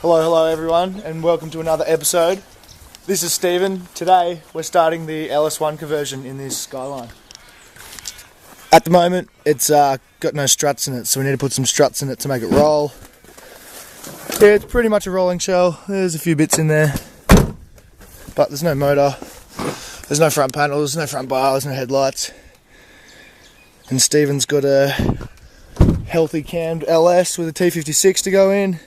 Hello everyone, and welcome to another episode. This is Stephen. Today we're starting the LS1 conversion in this Skyline. At the moment it's got no struts in it, so we need to put some struts in it to make it roll. Yeah, it's pretty much a rolling shell. There's a few bits in there, but there's no motor, there's no front panels, no front bars, no headlights. And Stephen's got a healthy cammed LS with a T56 to go in.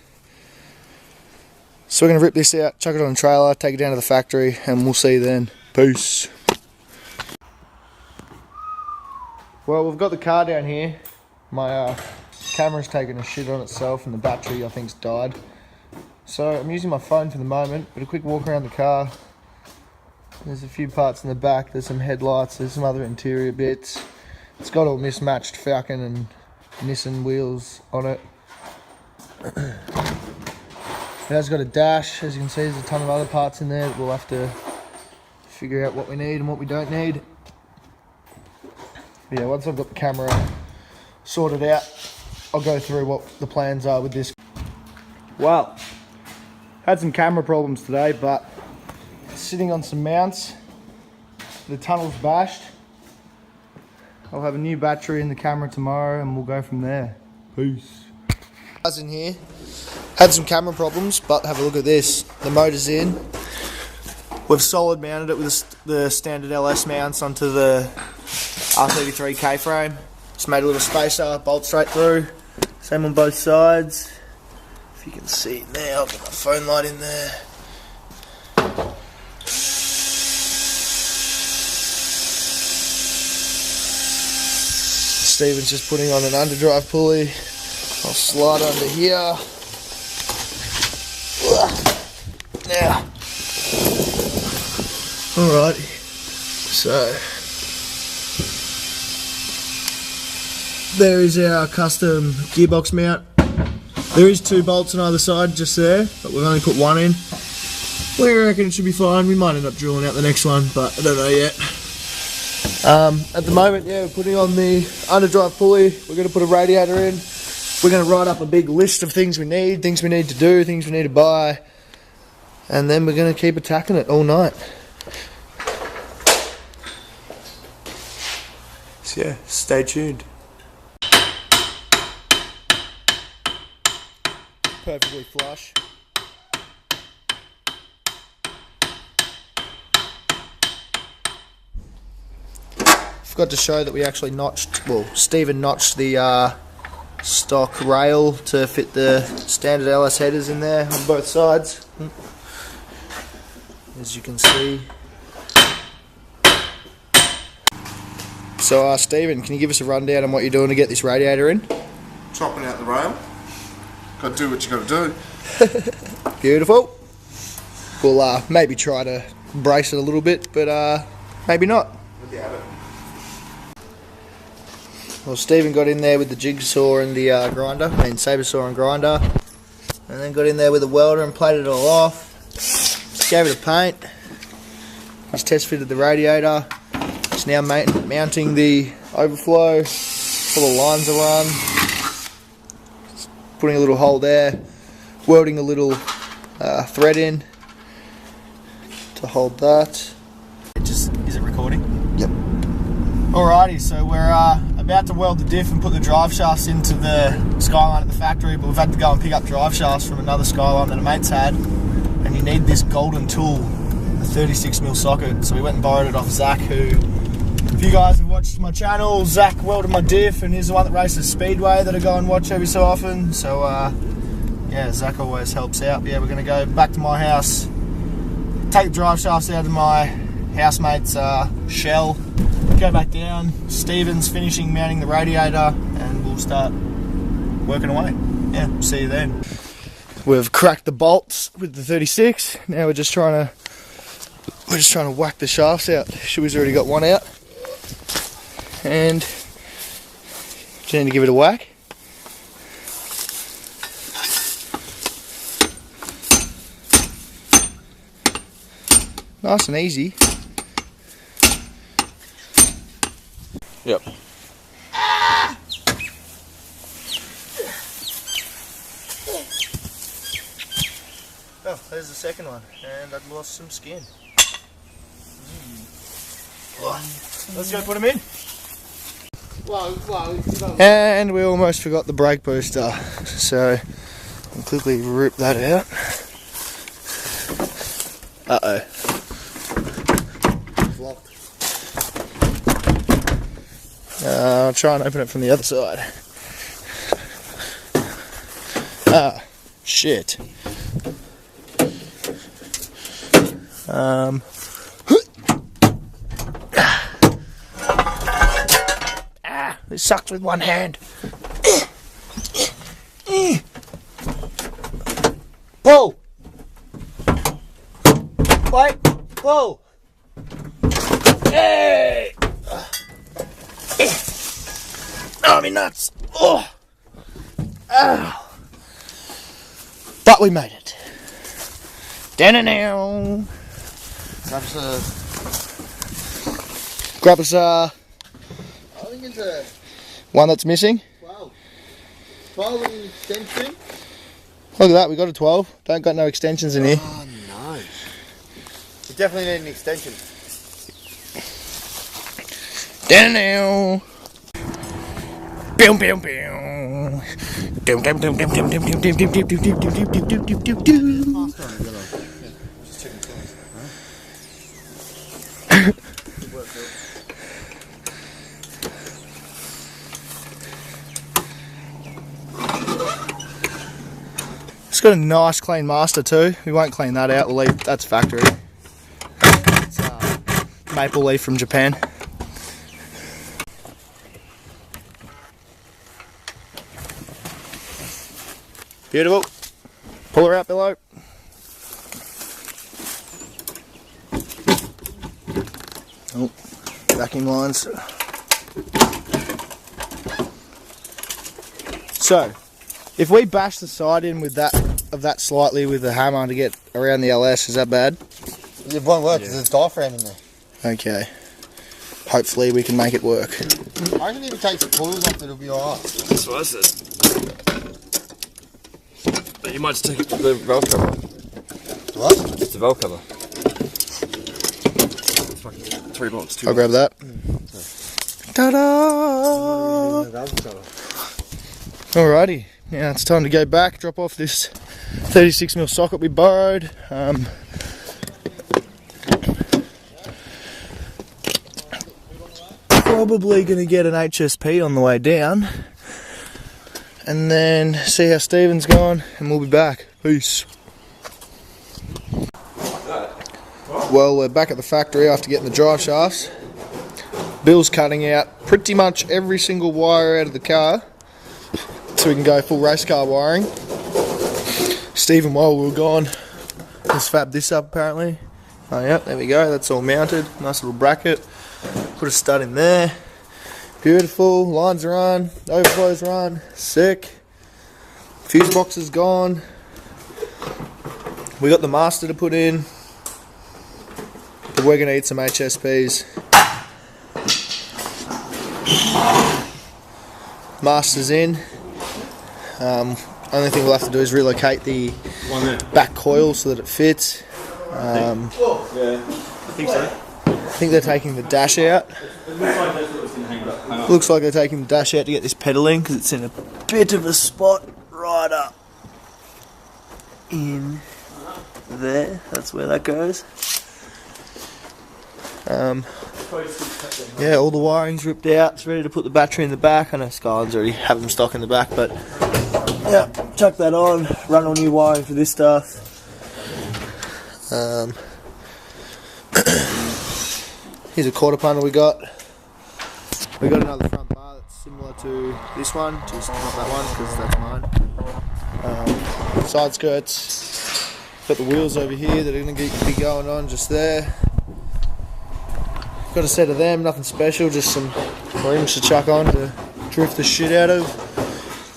So we're going to rip this out, chuck it on a trailer, take it down to the factory, and we'll see you then. Peace. Well, we've got the car down here. My camera's taken a shit on itself and the battery I think's died. So I'm using my phone for the moment, but a quick walk around the car. There's a few parts in the back, there's some headlights, there's some other interior bits. It's got all mismatched Falcon and Nissan wheels on it. It has got a dash. As you can see, there's a ton of other parts in there that we'll have to figure out what we need and what we don't need. But yeah, once I've got the camera sorted out, I'll go through what the plans are with this. Well, had some camera problems today, but sitting on some mounts, the tunnel's bashed. I'll have a new battery in the camera tomorrow and we'll go from there. Peace. Guys in here, had some camera problems, but have a look at this. The motor's in. We've solid mounted it with the standard LS mounts onto the R33 K-frame. Just made a little spacer, bolt straight through. Same on both sides. If you can see it now, I'll get my phone light in there. Stephen's just putting on an underdrive pulley. I'll slide under here. Now, alrighty. So there is our custom gearbox mount. There is 2 bolts on either side just there, but we've only put 1 in. We reckon it should be fine. We might end up drilling out the next one, but I don't know yet. At the moment, yeah, we're putting on the underdrive pulley. We're going to put a radiator in. We're going to write up a big list of things we need to do, things we need to buy, and then we're going to keep attacking it all night. So yeah, stay tuned. Perfectly flush. Forgot to show that we actually notched, well, Stephen notched the stock rail to fit the standard LS headers in there on both sides, as you can see. So Stephen, can you give us a rundown on what you're doing to get this radiator in? Chopping out the rail. Got to do what you got to do. Beautiful. We'll maybe try to brace it a little bit, but maybe not. Well, Stephen got in there with the jigsaw and the grinder, saber saw and grinder, and then got in there with a welder and plated it all off. Gave it a paint. He's test fitted the radiator. He's now mounting the overflow. All the lines are run. Just putting a little hole there. Welding a little thread in to hold that. Is it recording? Yep. Alrighty, so we're about to weld the diff and put the drive shafts into the Skyline at the factory, but we've had to go and pick up drive shafts from another Skyline that a mate's had, and you need this golden tool, a 36mm socket. So we went and borrowed it off Zach, who, if you guys have watched my channel, Zach welded my diff, and he's the one that races Speedway that I go and watch every so often. So yeah, Zach always helps out. But yeah, we're going to go back to my house, take the drive shafts out of my housemate's shell, go back down. Stephen's finishing mounting the radiator, and we'll start working away. Yeah, see you then. We've cracked the bolts with the 36. Now we're just trying to whack the shafts out. Shuey's already got one out, and just need to give it a whack. Nice and easy. Yep. Oh, there's the second one, and I'd lost some skin. Let's go put them in. And we almost forgot the brake booster, so I'll quickly rip that out. Uh-oh. Locked. I'll try and open it from the other side. Ah, shit. It sucked with one hand. Pull! Wait! Pull! Hey! Oh, me nuts! Oh! Ow! But we made it. Down. Grab us I think it's a one that's missing. 12. 12 in extension. Look at that, we got a 12. Don't got no extensions in here. Oh no. You definitely need an extension. Down. Boom, boom, boom. Doom, doom, doom, doom, doom, doom, doom, doom, doom, doom, doom, doom, doom, doom, doom, doom, doom, doom. Just checking size. It's got a nice clean master too. We won't clean that out. We'll leave. That's factory. It's maple leaf from Japan. Beautiful. Pull her out below. Oh, vacuum lines. So, if we bash the side in with that slightly with the hammer to get around the LS, is that bad? It won't work because there's diaphragm in there. Okay. Hopefully we can make it work. I reckon if you take some coils off, it'll be alright. That's what I said. But you might just take the valve cover. What? Just the valve cover. It's fucking 3 bolts, 2 I'll grab that. Ta-da! Alrighty. Now it's time to go back, drop off this 36mm socket we borrowed. Probably going to get an HSP on the way down. And then see how Stephen's gone, and we'll be back. Peace. Well, we're back at the factory after getting the drive shafts. Bill's cutting out pretty much every single wire out of the car so we can go full race car wiring. Stephen, while we were gone, has fabbed this up apparently. Oh yeah, there we go, that's all mounted. Nice little bracket. Put a stud in there. Beautiful, lines are on, overflows are on, sick. Fuse box is gone. We got the master to put in, but we're gonna eat some HSPs. Master's in. Only thing we'll have to do is relocate the back coil so that it fits. Yeah, I think so. I think they're taking the dash out. Looks like they're taking the dash out to get this pedal in because it's in a bit of a spot right up in there. That's where that goes. Yeah, all the wiring's ripped out. It's ready to put the battery in the back. I know Skyland's already have them stock in the back, but yeah, chuck that on. Run all new wiring for this stuff. Here's a quarter panel we got. We got another front bar that's similar to this one, just not that one because that's mine. Side skirts. Got the wheels over here that are going to be going on just there. Got a set of them, nothing special, just some rims to chuck on to drift the shit out of.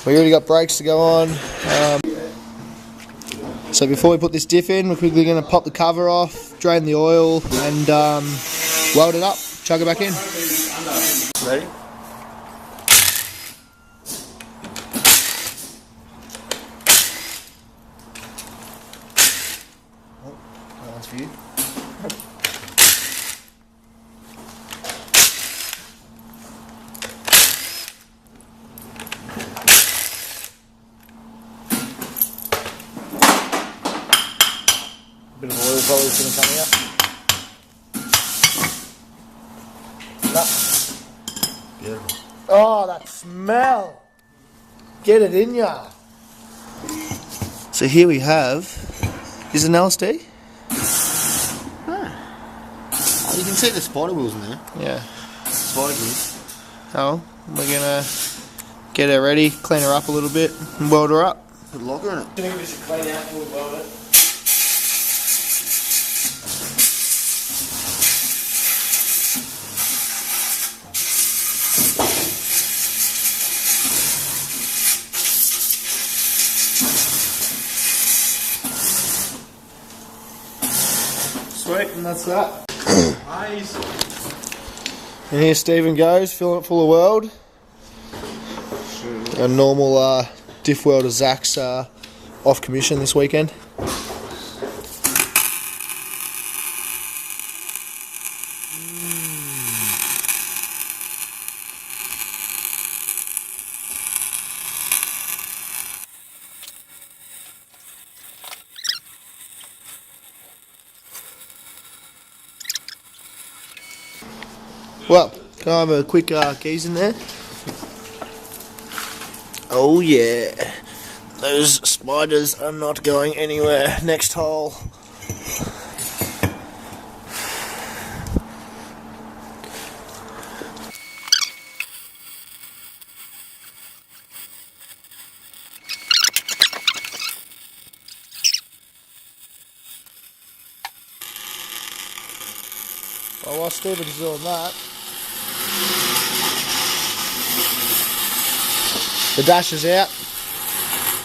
We already got brakes to go on. So before we put this diff in, we're quickly going to pop the cover off, drain the oil, and weld it up, chuck it back in. Ready? one's for you. Bit of oil probably is going to come out. No. Beautiful. Oh, that smell! Get it in ya. So here we have, is it an LSD? Oh, you can see the spider wheels in there. Yeah. Spider wheels. Oh, we're gonna get her ready, clean her up a little bit, and weld her up. Put a locker in it. I think we should clean out before we weld it. Sweet, and that's that. Nice. And here Stephen goes, filling it full of weld. A normal diff welder Zach's off commission this weekend. Well, can I have a quick keys in there? Oh yeah, those spiders are not going anywhere. Next hole. Well, while Stephen's doing that, the dash is out.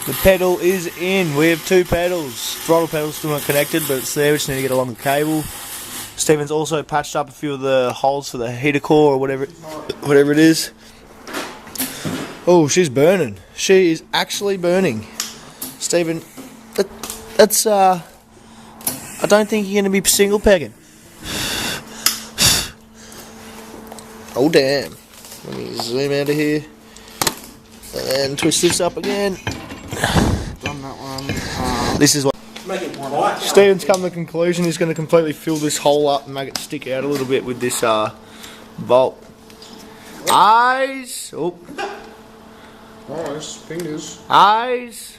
The pedal is in. We have two pedals. Throttle pedal's still not connected, but it's there. We just need to get along the cable. Stephen's also patched up a few of the holes for the heater core or whatever it is. Oh, she's burning. She is actually burning. Stephen, that's I don't think you're going to be single pegging. Oh damn. Let me zoom out of here. And then twist this up again. Done that one. This is what Stephen's come to the conclusion he's going to completely fill this hole up and make it stick out a little bit with this bolt. Eyes! Oh. Nice. Fingers. Eyes!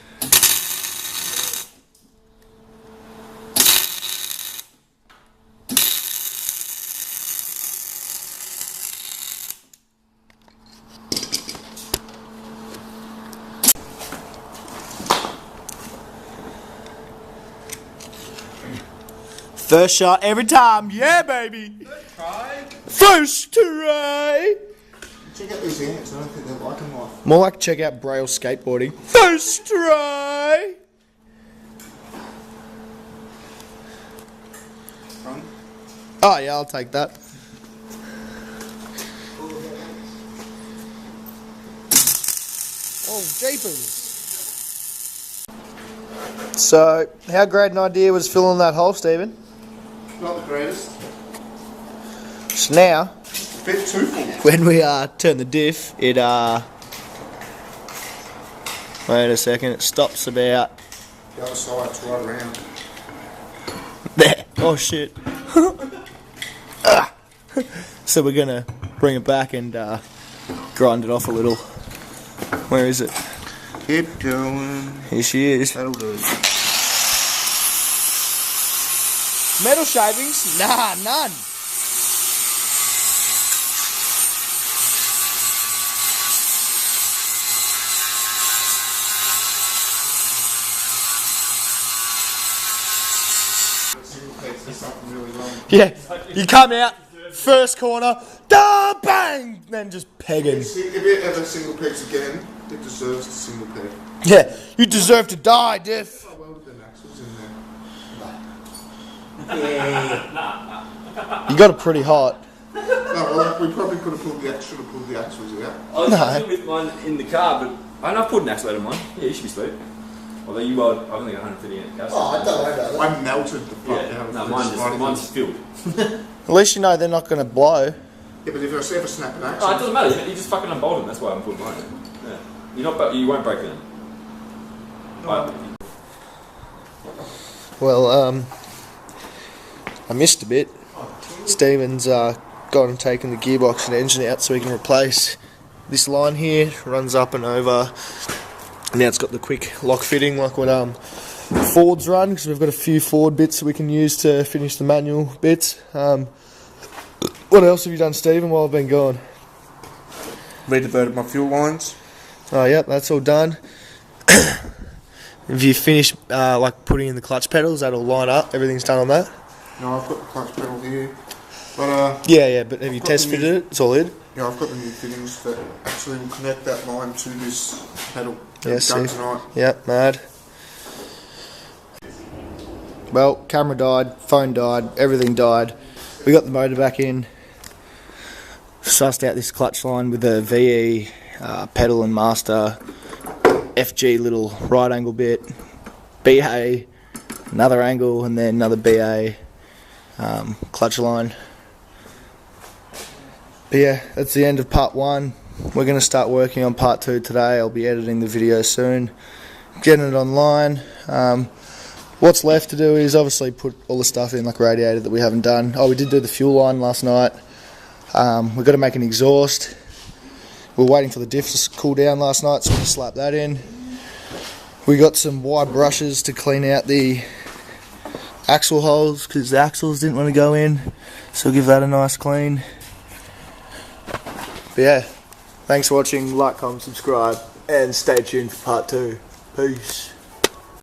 First shot every time, yeah baby! First try. First try! Check out these ants, I don't think they're liking life. More like check out Braille skateboarding. First try! Front. Oh yeah, I'll take that. Oh, jeepers. So, how great an idea was filling that hole, Stephen? Not the greatest. So now, Bit too full. when we turn the diff, it wait a second, it stops about The other side's right around. there. Oh shit. Ah. So we're gonna bring it back and grind it off a little. Where is it? Keep going. Here she is. That'll do. Metal shavings? Nah, none. Yeah, you come out, first corner, da bang, then just pegging. If it ever single pegs again, it deserves the single peg. Yeah, you deserve to die, Diff. I welded the axles in there. You got it pretty hot. No, well, we probably could have should have pulled the axles out. I was No. using with mine in the car, but I know I've put an axle out of mine. Yeah, you should be sweet. Although you weld, I only got 150 gas. Oh, I don't worry about that. I melted the fuck Yeah, out of no, this. mine's filled. At least you know they're not going to blow. Yeah, but if I ever snap an axle... Oh, it doesn't matter. You just fucking unbolt them. That's why I'm putting mine in. Yeah. You're not. You won't break them. Well, I missed a bit. Stephen's gone and taken the gearbox and engine out so we can replace this line here. Runs up and over. Now it's got the quick lock fitting like what Ford's run, because we've got a few Ford bits that we can use to finish the manual bits. What else have you done, Stephen, while I've been gone? Rediverted my fuel lines. Oh, yep, that's all done. Have you finished like putting in the clutch pedals? That'll line up. Everything's done on that. No, I've got the clutch pedal here. But Yeah, but have you test fitted it? It's all in. yeah, I've got the new fittings that actually will connect that line to this pedal. Yes, done see. tonight. Yep, mad. Well, camera died, phone died, everything died. We got the motor back in. Sussed out this clutch line with a VE pedal and master, FG little right angle bit, BA, another angle, and then another BA clutch line. But yeah, that's the end of part 1. We're going to start working on part 2 today. I'll be editing the video soon, getting it online. What's left to do is obviously put all the stuff in, like radiator that we haven't done. Oh, we did do the fuel line last night. We've got to make an exhaust. We were waiting for the diff to cool down last night, so we slapped that in. We got some wide brushes to clean out the axle holes, because the axles didn't want to go in, so we'll give that a nice clean. But yeah, thanks for watching. Like, comment, subscribe, and stay tuned for part 2. Peace.